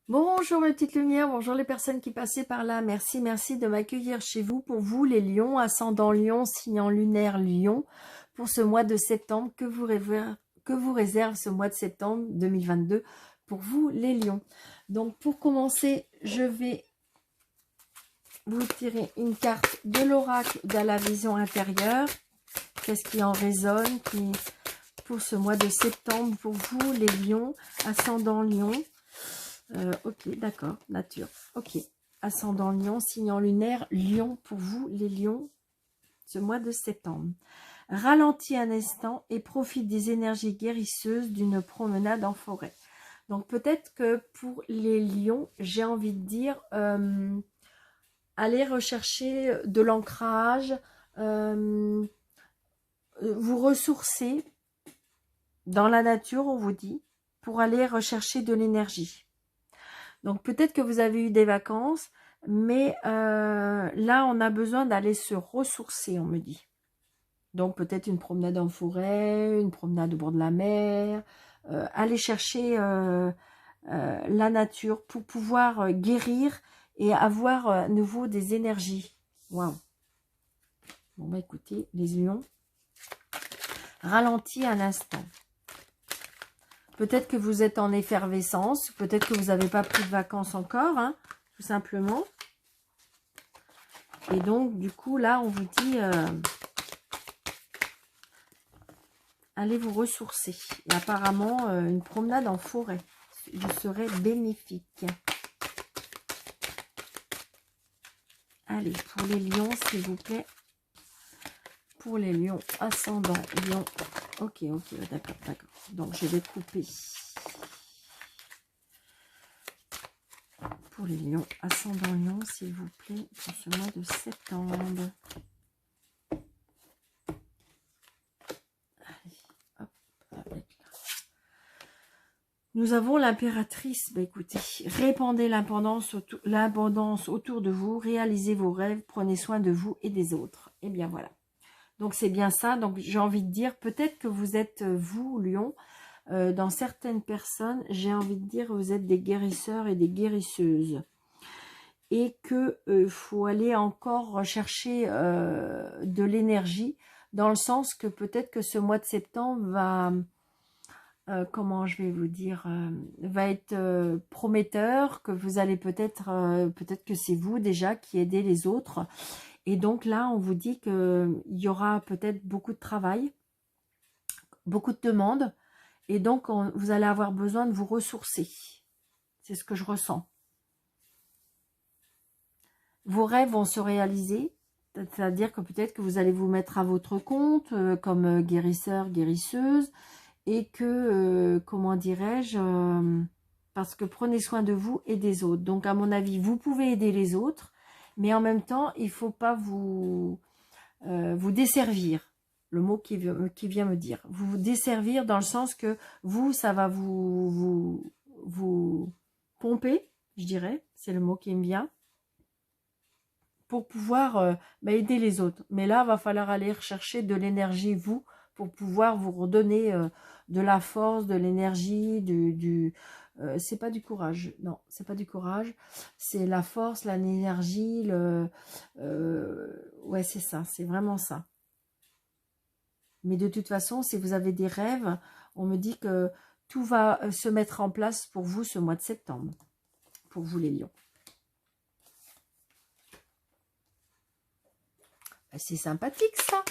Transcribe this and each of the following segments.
Bonjour mes petites lumières, bonjour les personnes qui passaient par là. Merci, merci de m'accueillir chez vous. Pour vous les lions, ascendant lion, signant lunaire lion, pour ce mois de septembre que vous réserve ce mois de septembre 2022 pour vous les lions. Donc pour commencer, je vais vous tirer une carte de l'oracle de la vision intérieure. Qu'est-ce qui en résonne pour ce mois de septembre pour vous les lions, ascendant lion. Ok, d'accord, nature. Ok, ascendant lion, signant lunaire, lion pour vous, les lions, ce mois de septembre. Ralentis un instant et profite des énergies guérisseuses d'une promenade en forêt. Donc peut-être que pour les lions, j'ai envie de dire, allez rechercher de l'ancrage, vous ressourcer dans la nature, on vous dit, pour aller rechercher de l'énergie. Donc peut-être que vous avez eu des vacances, mais là on a besoin d'aller se ressourcer, on me dit. Donc peut-être une promenade en forêt, une promenade au bord de la mer, aller chercher la nature pour pouvoir guérir et avoir à nouveau des énergies. Waouh. Bon bah écoutez, les lions, ralentis un instant. Peut-être que vous êtes en effervescence, peut-être que vous n'avez pas pris de vacances encore, hein, tout simplement. Et donc, du coup, là, on vous dit, allez vous ressourcer. Et apparemment, une promenade en forêt vous serait bénéfique. Allez, pour les lions, s'il vous plaît. Pour les lions, ascendant, lion. Ok, d'accord, d'accord. Donc, je vais couper. Pour les lions, ascendant lion, s'il vous plaît, pour ce mois de septembre. Allez, hop, avec là. Nous avons l'impératrice. Bah, écoutez, répandez l'abondance autour de vous, réalisez vos rêves, prenez soin de vous et des autres. Et bien voilà. Donc c'est bien ça. Donc j'ai envie de dire, peut-être que vous êtes, vous, lion, dans certaines personnes, j'ai envie de dire, vous êtes des guérisseurs et des guérisseuses. Et que faut aller encore rechercher de l'énergie, dans le sens que peut-être que ce mois de septembre va, comment je vais vous dire, va être prometteur, que vous allez peut-être, peut-être que c'est vous déjà qui aidez les autres. Et donc là, on vous dit qu'il y aura peut-être beaucoup de travail, beaucoup de demandes, et donc vous allez avoir besoin de vous ressourcer. C'est ce que je ressens. Vos rêves vont se réaliser, c'est-à-dire que peut-être que vous allez vous mettre à votre compte comme guérisseur, guérisseuse, et que, comment dirais-je, parce que prenez soin de vous et des autres. Donc à mon avis, vous pouvez aider les autres, mais en même temps, il ne faut pas vous desservir. Le mot qui vient me dire. Vous desservir dans le sens que vous, ça va vous pomper, je dirais, c'est le mot qui me vient, pour pouvoir aider les autres. Mais là, il va falloir aller rechercher de l'énergie, vous, pour pouvoir vous redonner de la force, de l'énergie, c'est pas du courage, non, c'est pas du courage, c'est la force, l'énergie, ouais, c'est ça, c'est vraiment ça. Mais de toute façon, si vous avez des rêves, on me dit que tout va se mettre en place pour vous ce mois de septembre, pour vous les lions. C'est sympathique ça.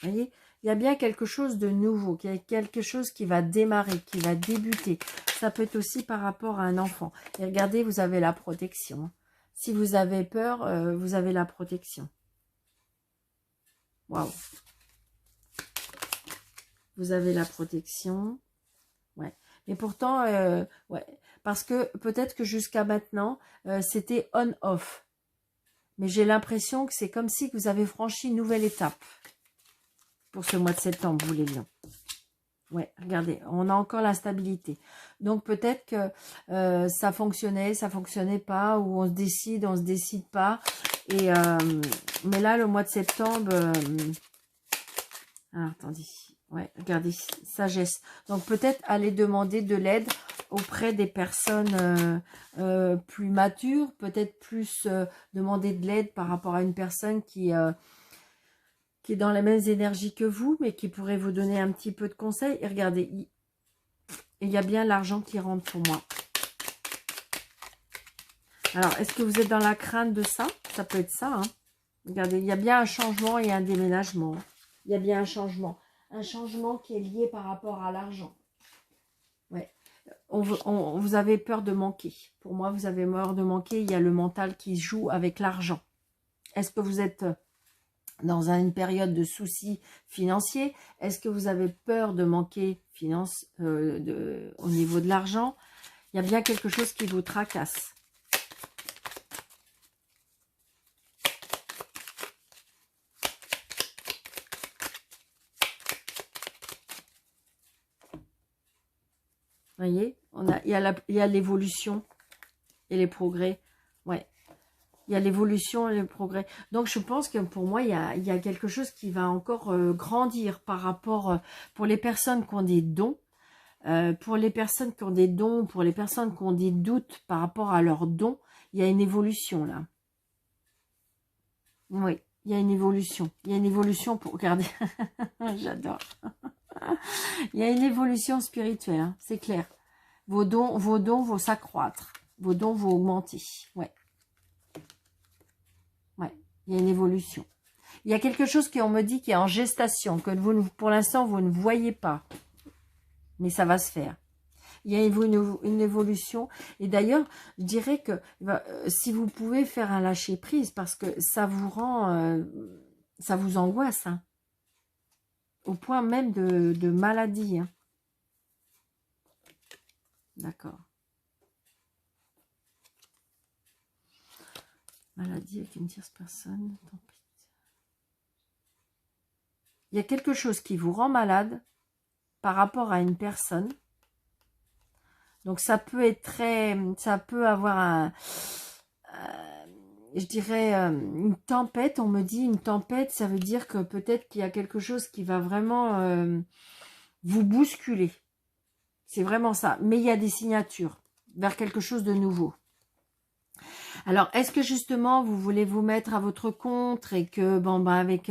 Vous voyez, il y a bien quelque chose de nouveau, il y a quelque chose qui va démarrer, qui va débuter. Ça peut être aussi par rapport à un enfant. Et regardez, vous avez la protection. Si vous avez peur, vous avez la protection. Waouh. Vous avez la protection. Ouais. Mais pourtant, ouais. Parce que peut-être que jusqu'à maintenant, c'était on-off. Mais j'ai l'impression que c'est comme si vous avez franchi une nouvelle étape pour ce mois de septembre, vous les lions. Ouais, regardez, on a encore la stabilité. Donc peut-être que ça fonctionnait pas, ou on se décide pas. Mais là, le mois de septembre, alors, attendez, Ouais, regardez, sagesse. Donc peut-être aller demander de l'aide auprès des personnes plus matures, peut-être plus demander de l'aide par rapport à une personne qui est dans les mêmes énergies que vous, mais qui pourrait vous donner un petit peu de conseils. Et regardez, il y a bien l'argent qui rentre pour moi. Alors, est-ce que vous êtes dans la crainte de ça? Ça peut être ça, hein. Regardez, il y a bien un changement et un déménagement. Il y a bien un changement. Un changement qui est lié par rapport à l'argent. Ouais. Vous avez peur de manquer. Pour moi, vous avez peur de manquer. Il y a le mental qui joue avec l'argent. Est-ce que vous êtes dans une période de soucis financiers? Est-ce que vous avez peur de manquer au niveau de l'argent? Il y a bien quelque chose qui vous tracasse. Vous voyez, il y a l'évolution et les progrès. Ouais. Il y a l'évolution et le progrès. Donc, je pense que pour moi, il y a quelque chose qui va encore grandir par rapport, pour les personnes qui ont des dons, pour les personnes qui ont des dons, pour les personnes qui ont des doutes par rapport à leurs dons, il y a une évolution là. Oui, il y a une évolution. Il y a une évolution pour... Regardez, j'adore. Il y a une évolution spirituelle, hein, c'est clair. Vos dons vont s'accroître. Vos dons vont augmenter. Ouais. Ouais, il y a une évolution. Il y a quelque chose qu'on me dit qui est en gestation, que vous, pour l'instant, vous ne voyez pas. Mais ça va se faire. Il y a une évolution. Et d'ailleurs, je dirais que si vous pouvez faire un lâcher-prise, parce que ça vous rend... ça vous angoisse, hein, au point même de maladie. Hein. D'accord. Maladie avec une tierce personne. Il y a quelque chose qui vous rend malade par rapport à une personne. Donc ça peut être ça peut avoir je dirais une tempête. On me dit une tempête, ça veut dire que peut-être qu'il y a quelque chose qui va vraiment vous bousculer. C'est vraiment ça. Mais il y a des signatures vers quelque chose de nouveau. Alors, est-ce que justement, vous voulez vous mettre à votre compte et que, bon, ben, avec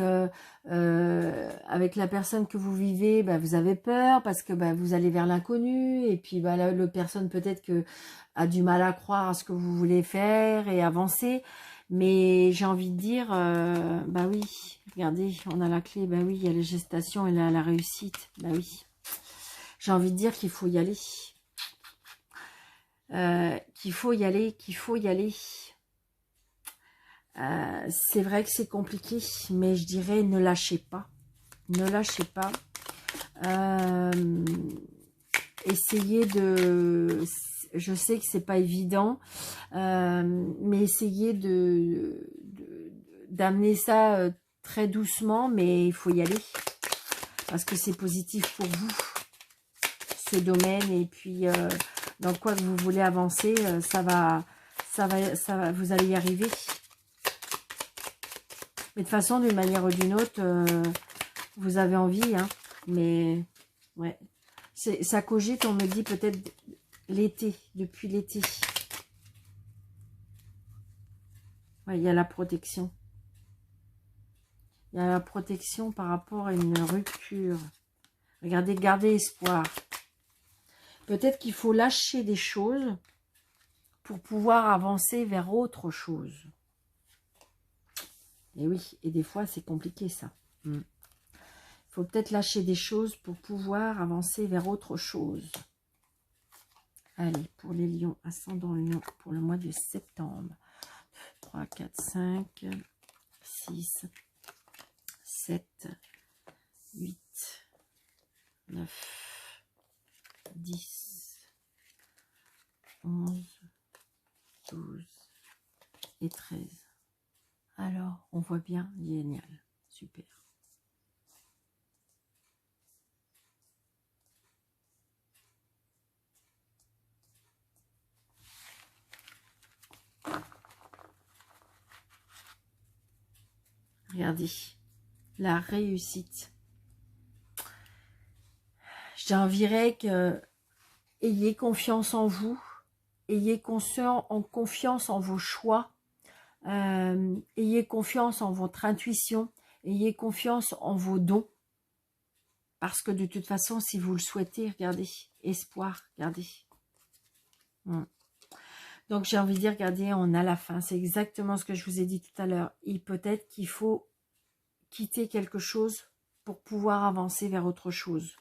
la personne que vous vivez, ben, vous avez peur parce que ben, vous allez vers l'inconnu et puis ben, la personne peut-être que a du mal à croire à ce que vous voulez faire et avancer. Mais j'ai envie de dire, bah oui, regardez, on a la clé, bah oui, il y a la gestation et la réussite, bah oui. J'ai envie de dire qu'il faut y aller. Qu'il faut y aller, qu'il faut y aller. C'est vrai que c'est compliqué, mais je dirais ne lâchez pas. Ne lâchez pas. Essayez de... Je sais que c'est pas évident, mais essayez d'amener ça très doucement, mais il faut y aller. Parce que c'est positif pour vous, ce domaine, et puis dans quoi que vous voulez avancer, vous allez y arriver. Mais de toute façon, d'une manière ou d'une autre, vous avez envie, hein, mais ouais. Ça cogite, on me dit peut-être l'été, depuis l'été. Ouais, il y a la protection. Il y a la protection par rapport à une rupture. Regardez, gardez espoir. Peut-être qu'il faut lâcher des choses pour pouvoir avancer vers autre chose. Et oui, et des fois, c'est compliqué, ça. Il faut peut-être lâcher des choses pour pouvoir avancer vers autre chose. Allez, pour les lions, ascendant lion, pour le mois de septembre. 3, 4, 5, 6, 7, 8, 9, 10, 11, 12 et 13. Alors, on voit bien, génial, super. Regardez, la réussite. j'envierais que ayez confiance en vous, ayez confiance en vos choix, ayez confiance en votre intuition, ayez confiance en vos dons, parce que de toute façon, si vous le souhaitez, regardez, espoir, regardez. Donc j'ai envie de dire, regardez, on a la fin, c'est exactement ce que je vous ai dit tout à l'heure. Et peut-être qu'il faut quitter quelque chose pour pouvoir avancer vers autre chose.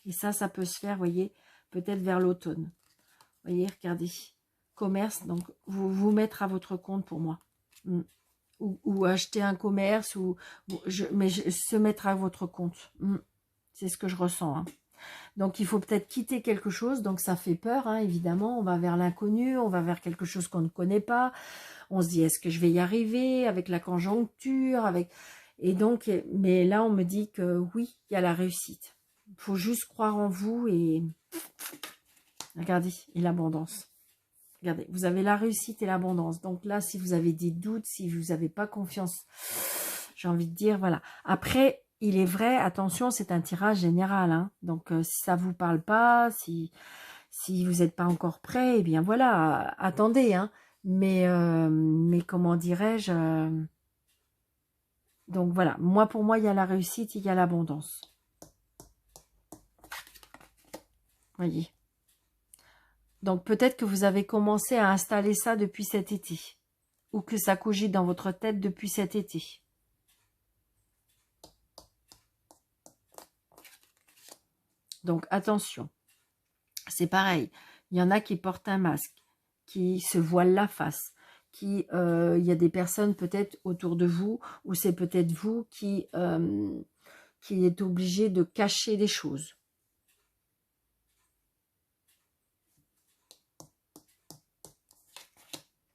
Et ça peut se faire, voyez, peut-être vers l'automne. Voyez, regardez, commerce, donc vous mettre à votre compte pour moi. Ou acheter un commerce, mais se mettre à votre compte. C'est ce que je ressens. Hein. Donc il faut peut-être quitter quelque chose, donc ça fait peur, hein, évidemment. On va vers l'inconnu, on va vers quelque chose qu'on ne connaît pas. On se dit, est-ce que je vais y arriver avec la conjoncture, Et donc, mais là, on me dit que oui, il y a la réussite. Il faut juste croire en vous et regardez, et l'abondance. Regardez, vous avez la réussite et l'abondance. Donc là, si vous avez des doutes, si vous n'avez pas confiance, j'ai envie de dire, voilà. Après, il est vrai, attention, c'est un tirage général. Hein. Donc, si ça ne vous parle pas, si vous n'êtes pas encore prêt, eh bien voilà, attendez. Hein. Mais comment dirais-je donc voilà, pour moi, il y a la réussite, il y a l'abondance. Voyez. Donc peut-être que vous avez commencé à installer ça depuis cet été. Ou que ça cogite dans votre tête depuis cet été. Donc attention. C'est pareil. Il y en a qui portent un masque, qui se voilent la face. Il y a des personnes peut-être autour de vous, ou c'est peut-être vous qui est obligé de cacher des choses.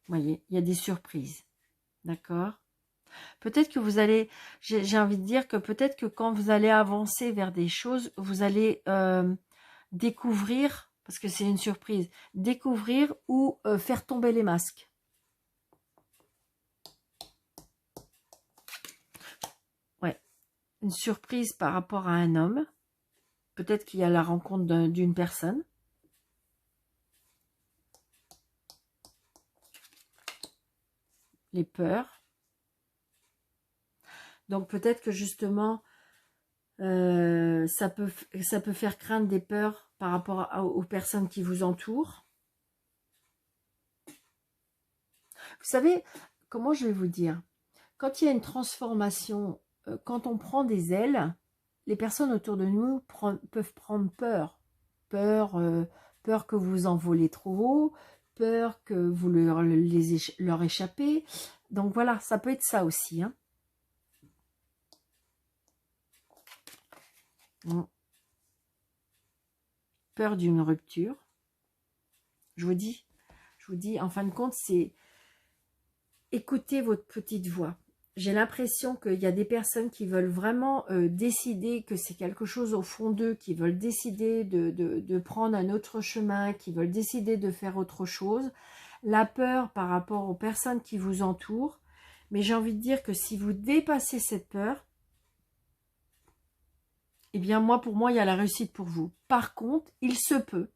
Vous voyez, il y a des surprises. D'accord? Peut-être que vous allez, j'ai envie de dire que peut-être que quand vous allez avancer vers des choses, vous allez découvrir, parce que c'est une surprise, découvrir ou faire tomber les masques. Ouais, une surprise par rapport à un homme. Peut-être qu'il y a la rencontre d'une personne. Les peurs. Donc peut-être que justement, ça peut faire craindre des peurs par rapport aux personnes qui vous entourent. Vous savez, comment je vais vous dire? Quand il y a une transformation, quand on prend des ailes, les personnes autour de nous peuvent prendre peur. Peur que vous envolez trop haut, peur que vous leur échappez. Donc voilà, ça peut être ça aussi. Hein. Peur d'une rupture. Je vous dis, en fin de compte, c'est écoutez votre petite voix. J'ai l'impression qu'il y a des personnes qui veulent vraiment décider que c'est quelque chose au fond d'eux, qui veulent décider de prendre un autre chemin, qui veulent décider de faire autre chose. La peur par rapport aux personnes qui vous entourent. Mais j'ai envie de dire que si vous dépassez cette peur, eh bien pour moi, il y a la réussite pour vous. Par contre, il se peut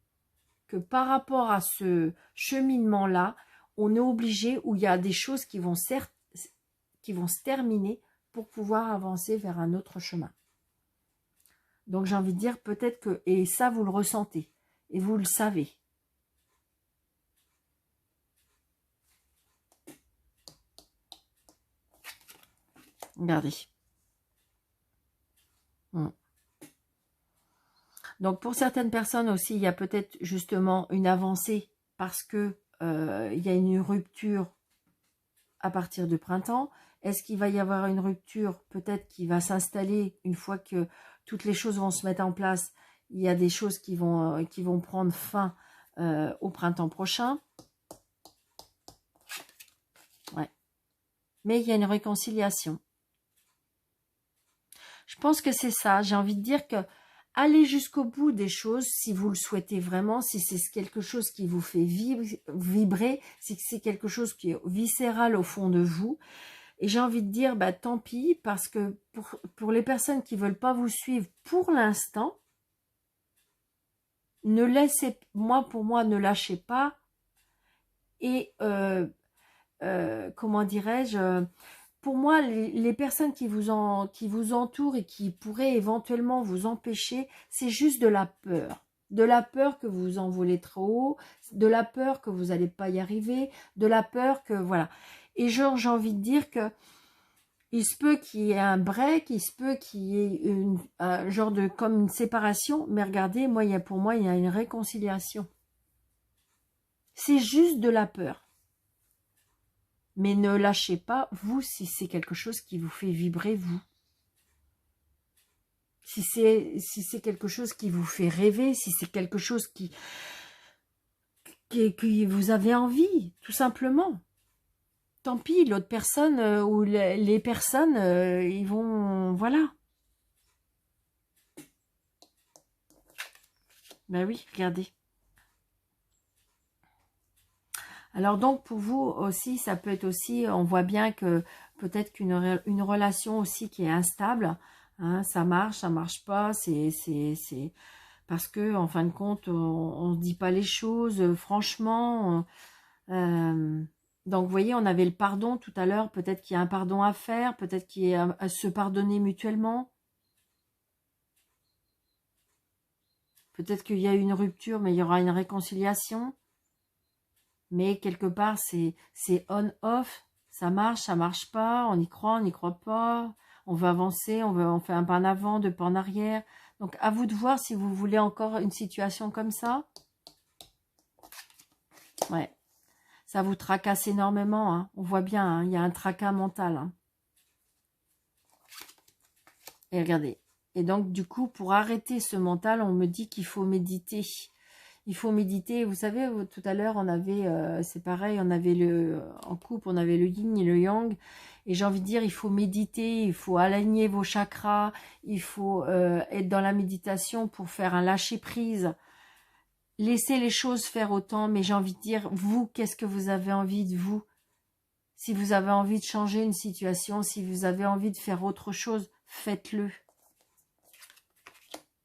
que par rapport à ce cheminement-là, on est obligé, où il y a des choses qui vont se terminer pour pouvoir avancer vers un autre chemin. Donc j'ai envie de dire peut-être que, et ça vous le ressentez, et vous le savez. Regardez. Donc pour certaines personnes aussi, il y a peut-être justement une avancée parce que il y a une rupture à partir du printemps. Est-ce qu'il va y avoir une rupture peut-être qui va s'installer une fois que toutes les choses vont se mettre en place? Il y a des choses qui vont prendre fin au printemps prochain. Ouais. Mais il y a une réconciliation. Je pense que c'est ça. J'ai envie de dire que allez jusqu'au bout des choses si vous le souhaitez vraiment, si c'est quelque chose qui vous fait vibrer, si c'est quelque chose qui est viscéral au fond de vous. Et j'ai envie de dire, bah, tant pis, parce que pour les personnes qui ne veulent pas vous suivre pour l'instant, ne laissez, pour moi, ne lâchez pas. Et, comment dirais-je, pour moi, les personnes qui vous entourent et qui pourraient éventuellement vous empêcher, c'est juste de la peur. De la peur que vous envolez trop haut, de la peur que vous n'allez pas y arriver, de la peur que, voilà. Et genre, j'ai envie de dire que il se peut qu'il y ait un break, il se peut qu'il y ait un genre de, comme une séparation, mais regardez, pour moi, il y a une réconciliation. C'est juste de la peur. Mais ne lâchez pas, vous, si c'est quelque chose qui vous fait vibrer, vous. Si c'est quelque chose qui vous fait rêver, si c'est quelque chose qui vous avez envie, tout simplement. Tant pis, l'autre personne ou les personnes, ils vont... Voilà. Ben oui, regardez. Alors donc, pour vous aussi, ça peut être aussi... On voit bien que peut-être qu'une relation aussi qui est instable, hein, ça marche pas, c'est parce que, en fin de compte, on ne dit pas les choses, franchement... donc, vous voyez, on avait le pardon tout à l'heure. Peut-être qu'il y a un pardon à faire. Peut-être qu'il y a à se pardonner mutuellement. Peut-être qu'il y a eu une rupture, mais il y aura une réconciliation. Mais quelque part, c'est on-off. Ça marche pas. On y croit, on n'y croit pas. On veut avancer, on fait un pas en avant, deux pas en arrière. Donc, à vous de voir si vous voulez encore une situation comme ça. Ouais. Ça vous tracasse énormément, hein. On voit bien, hein, il y a un tracas mental. Hein. Et regardez. Et donc, du coup, pour arrêter ce mental, on me dit qu'il faut méditer. Il faut méditer. Vous savez, tout à l'heure, on avait, c'est pareil, on avait en couple, on avait le yin et le yang. Et j'ai envie de dire, il faut méditer, il faut aligner vos chakras, il faut être dans la méditation pour faire un lâcher-prise. Laissez les choses faire autant, mais j'ai envie de dire, vous, qu'est-ce que vous avez envie de vous? Si vous avez envie de changer une situation, si vous avez envie de faire autre chose, faites-le.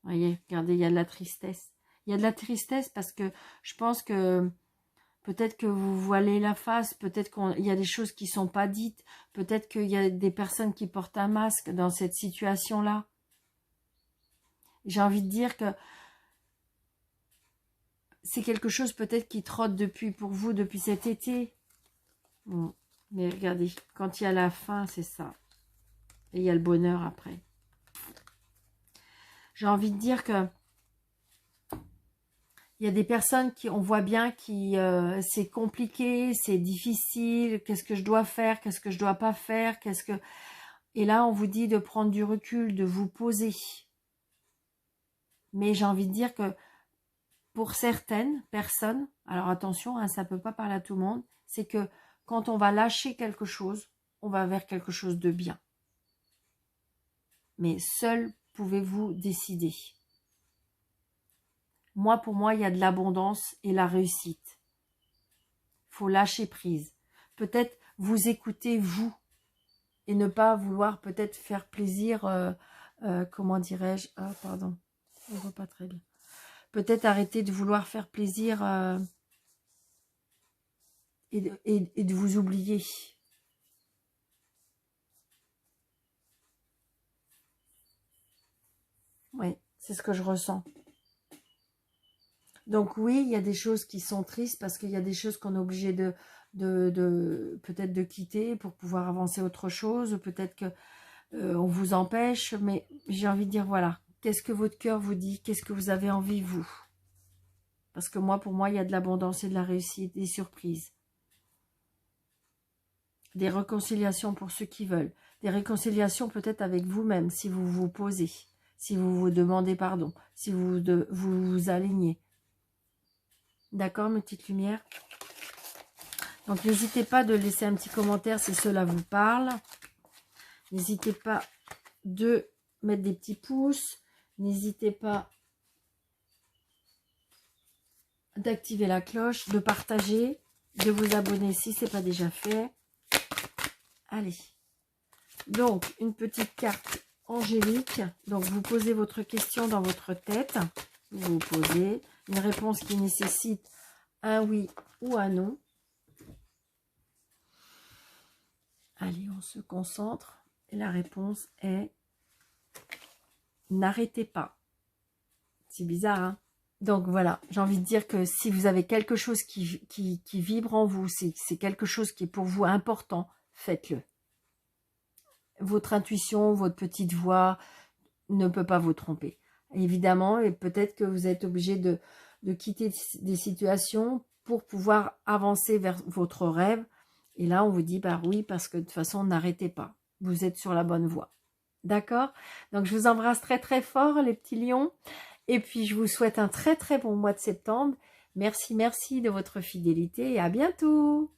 Voyez, regardez, il y a de la tristesse. Il y a de la tristesse parce que je pense que peut-être que vous voilez la face, peut-être qu'il y a des choses qui ne sont pas dites, peut-être qu'il y a des personnes qui portent un masque dans cette situation-là. J'ai envie de dire que c'est quelque chose peut-être qui trotte pour vous depuis cet été. Bon. Mais regardez, quand il y a la fin, c'est ça. Et il y a le bonheur après. J'ai envie de dire que il y a des personnes on voit bien c'est compliqué, c'est difficile, qu'est-ce que je dois faire, qu'est-ce que je dois pas faire, et là on vous dit de prendre du recul, de vous poser. Mais j'ai envie de dire que pour certaines personnes, alors attention, hein, ça peut pas parler à tout le monde, c'est que quand on va lâcher quelque chose, on va vers quelque chose de bien. Mais seul pouvez-vous décider. Moi, pour moi, il y a de l'abondance et la réussite. Il faut lâcher prise. Peut-être vous écouter, vous, et ne pas vouloir peut-être faire plaisir, comment dirais-je, ah, pardon, on ne voit pas très bien. Peut-être arrêter de vouloir faire plaisir et de vous oublier. Oui, c'est ce que je ressens. Donc oui, il y a des choses qui sont tristes parce qu'il y a des choses qu'on est obligé peut-être de quitter pour pouvoir avancer autre chose. Peut-être que on vous empêche, mais j'ai envie de dire, voilà, qu'est-ce que votre cœur vous dit? Qu'est-ce que vous avez envie, vous? Parce que pour moi, il y a de l'abondance et de la réussite, des surprises. Des réconciliations pour ceux qui veulent. Des réconciliations peut-être avec vous-même, si vous vous posez, si vous vous demandez pardon, si vous vous alignez. D'accord, mes petites lumières? Donc, n'hésitez pas de laisser un petit commentaire si cela vous parle. N'hésitez pas de mettre des petits pouces. N'hésitez pas d'activer la cloche, de partager, de vous abonner si ce n'est pas déjà fait. Allez. Donc, une petite carte angélique. Donc, vous posez votre question dans votre tête. Vous posez. Une réponse qui nécessite un oui ou un non. Allez, on se concentre. Et la réponse est n'arrêtez pas. C'est bizarre, hein? Donc voilà, j'ai envie de dire que si vous avez quelque chose qui vibre en vous, c'est quelque chose qui est pour vous important, faites-le. Votre intuition, votre petite voix ne peut pas vous tromper. Évidemment, et peut-être que vous êtes obligé de quitter des situations pour pouvoir avancer vers votre rêve. Et là, on vous dit, bah oui, parce que de toute façon, n'arrêtez pas. Vous êtes sur la bonne voie. D'accord? Donc, je vous embrasse très très fort, les petits lions. Et puis, je vous souhaite un très très bon mois de septembre. Merci, merci de votre fidélité et à bientôt.